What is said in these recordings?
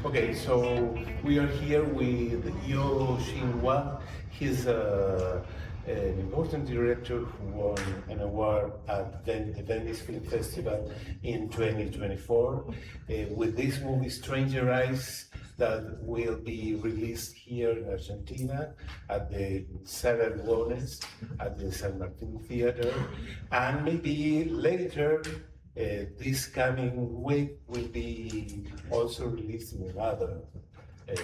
Okay, so we are here with Yeo Siew Hua. He's an important director who won an award at the Venice Film Festival in 2024 with this movie Stranger Eyes that will be released here in Argentina at the Sala Lugones at the San Martin Theater, and maybe later this coming week will be also released in another uh,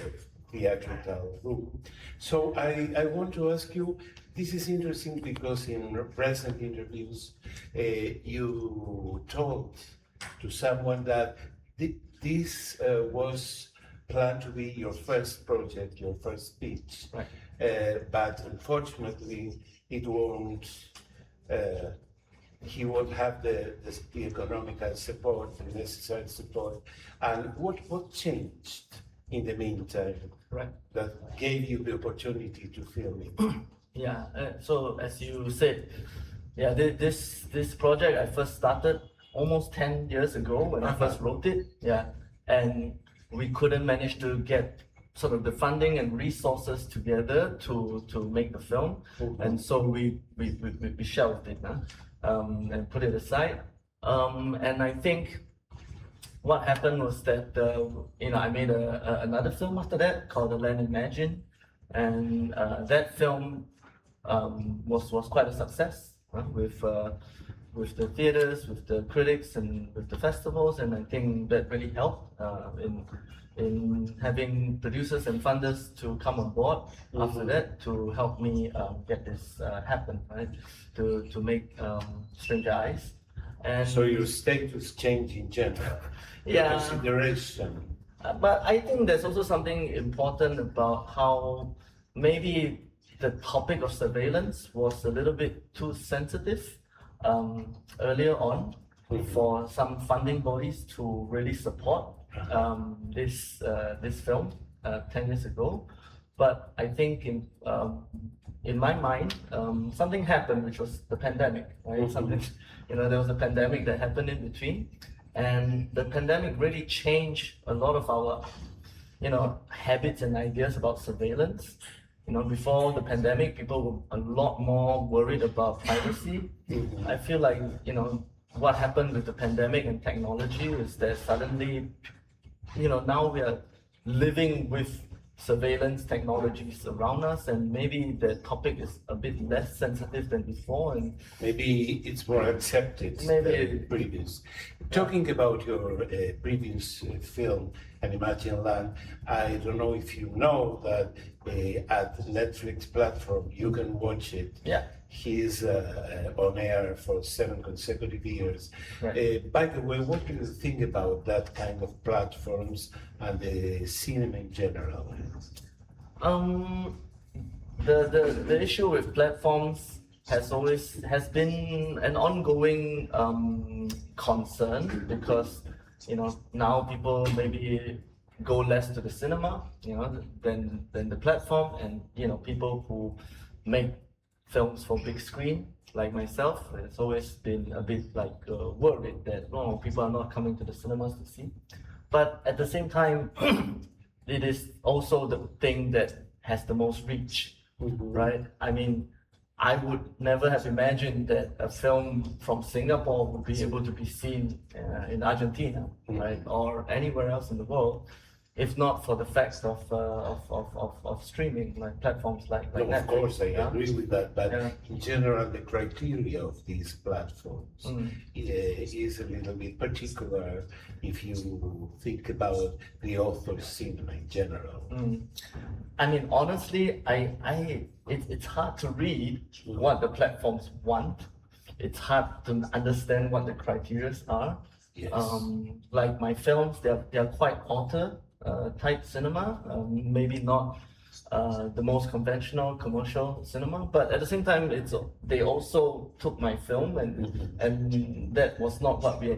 theatrical room. So I want to ask you, this is interesting because in recent interviews you told to someone that this was planned to be your first project, your first speech, Right. but unfortunately it won't. He won't have the economical support, the necessary support. And what changed in the meantime Right. that gave you the opportunity to film it? Yeah. So as you said, yeah, this project I first started almost 10 years ago when I first wrote it. Yeah, and we couldn't manage to get sort of the funding and resources together to make the film, and so we shelved it, and put it aside. And I think what happened was that I made another film after that called The Land Imagine, and that film was quite a success with the theaters, with the critics, and with the festivals, and I think that really helped in having producers and funders to come on board after that to help me get this happen, right? To make Stranger Eyes. And So your status changed in general, your Yeah. consideration. But I think there's also something important about how maybe the topic of surveillance was a little bit too sensitive earlier on for some funding bodies to really support this film 10 years ago. But I think in my mind, something happened, which was the pandemic, right? Something, there was a pandemic that happened in between, and the pandemic really changed a lot of our, habits and ideas about surveillance. Before the pandemic, people were a lot more worried about privacy. I feel like, what happened with the pandemic and technology is that suddenly, now we are living with surveillance technologies around us, and maybe the topic is a bit less sensitive than before, and Maybe it's more accepted Maybe. than previous. Talking about your previous film, An Imagine Land, I don't know if you know that at Netflix platform you can watch it. Yeah. He's on air for 7 consecutive years. Right. By the way, what do you think about that kind of platforms and the cinema in general? The issue with platforms has been an ongoing concern because now people maybe go less to the cinema than the platform, and people who make films for big screen like myself, it's always been a bit like worried that people are not coming to the cinemas to see. But at the same time, it is also the thing that has the most reach, right? I mean, I would never have imagined that a film from Singapore would be able to be seen in Argentina, right, or anywhere else in the world, if not for the fact of streaming, like platforms like No, Netflix. of course, I yeah? agree with that, but Yeah. in general, the criteria of these platforms is a little bit particular if you think about the author's cinema in general. I mean, honestly, it's hard to read what the platforms want. It's hard to understand what the criteria are. Yes. Like my films, they're quite author type cinema, maybe not the most conventional commercial cinema, but at the same time, they also took my film, and that was not what we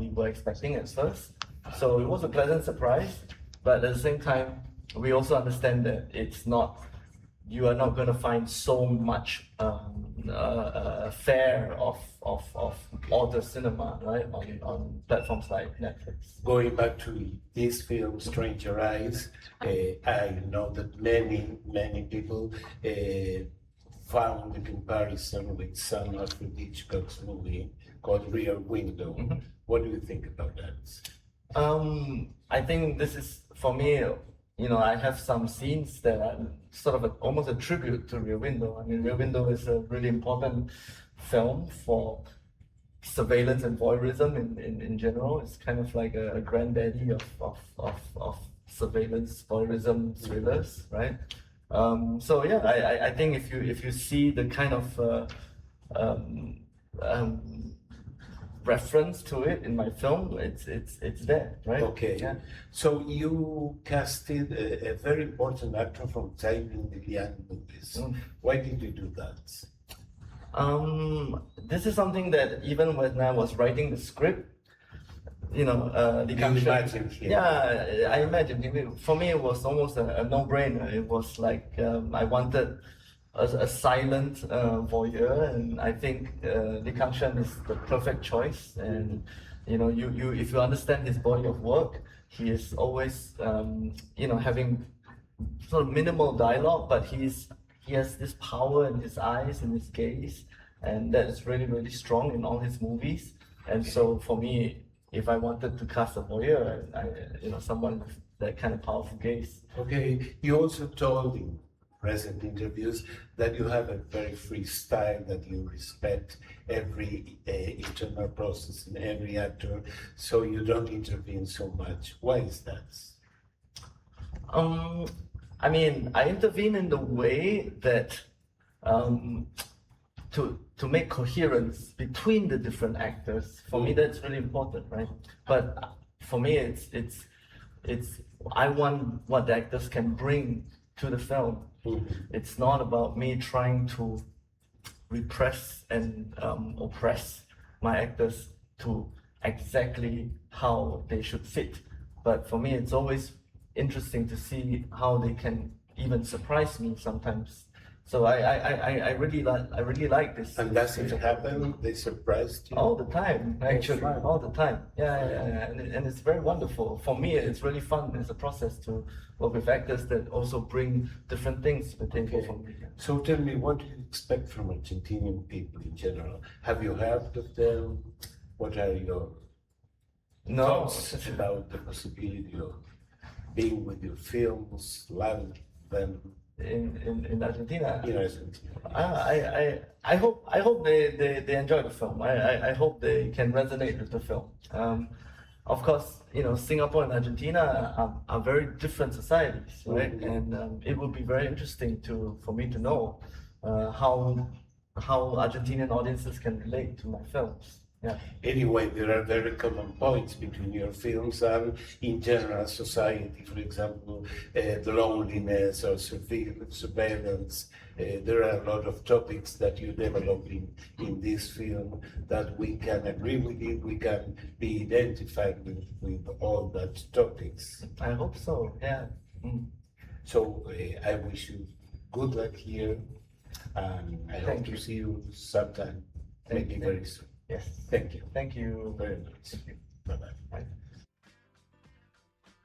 were expecting at first. So it was a pleasant surprise, but at the same time, we also understand that it's not you are not going to find so much fare of all the cinema, right, on platforms like Netflix. Going back to this film, Stranger Eyes, I know that many people found the comparison with some of Hitchcock's movie called Rear Window. Mm-hmm. What do you think about that? I think this is, for me, I have some scenes that are sort of almost a tribute to Rear Window. I mean, Rear Window is a really important film for surveillance and voyeurism in general. It's kind of like a granddaddy of surveillance voyeurism thrillers, right? So yeah, I think if you see the kind of reference to it in my film, it's there, right? Okay. Yeah. So you casted a very important actor from Thailand Lian movies. Why did you do that? This is something that even when I was writing the script, Li Kang Shen, imagined him? yeah, I imagined him. For me, it was almost a no-brainer. It was like I wanted a silent voyeur, and I think Li Kang Shen is the perfect choice. And you if you understand his body of work, he is always having sort of minimal dialogue, but he has this power in his eyes and his gaze, and that is really, really strong in all his movies. And so for me, if I wanted to cast a voyeur, someone with that kind of powerful gaze. Okay. You also told in present interviews that you have a very free style, that you respect every internal process in every actor, so you don't intervene so much. Why is that? I mean, I intervene in the way that to make coherence between the different actors. For me, that's really important, right? But for me, it's I want what the actors can bring to the film. It's not about me trying to repress and oppress my actors to exactly how they should fit. But for me, it's always interesting to see how they can even surprise me sometimes. So I really like this. And does it happen? They surprised you? All the time, actually, fun. all the time. Yeah. And it's very wonderful. For me, it's really fun as a process to work with actors that also bring different things to the table for me. So tell me, what do you expect from Argentinian people in general? Have you heard of them? What are your thoughts about the possibility of being with your films, loving them in Argentina? in Argentina? I hope they enjoy the film. I hope they can resonate with the film. Of course, Singapore and Argentina are very different societies, right? And it would be very interesting for me to know how Argentinian audiences can relate to my films. Yeah. Anyway, there are very common points between your films and in general society. For example, the loneliness or surveillance. There are a lot of topics that you develop in this film that we can agree with it. We can be identified with all that topics. I hope so. Yeah. So I wish you good luck here, and I hope to see you sometime, maybe very soon. Yes. Thank you Thank you. very much. Thank you. Bye-bye. Bye.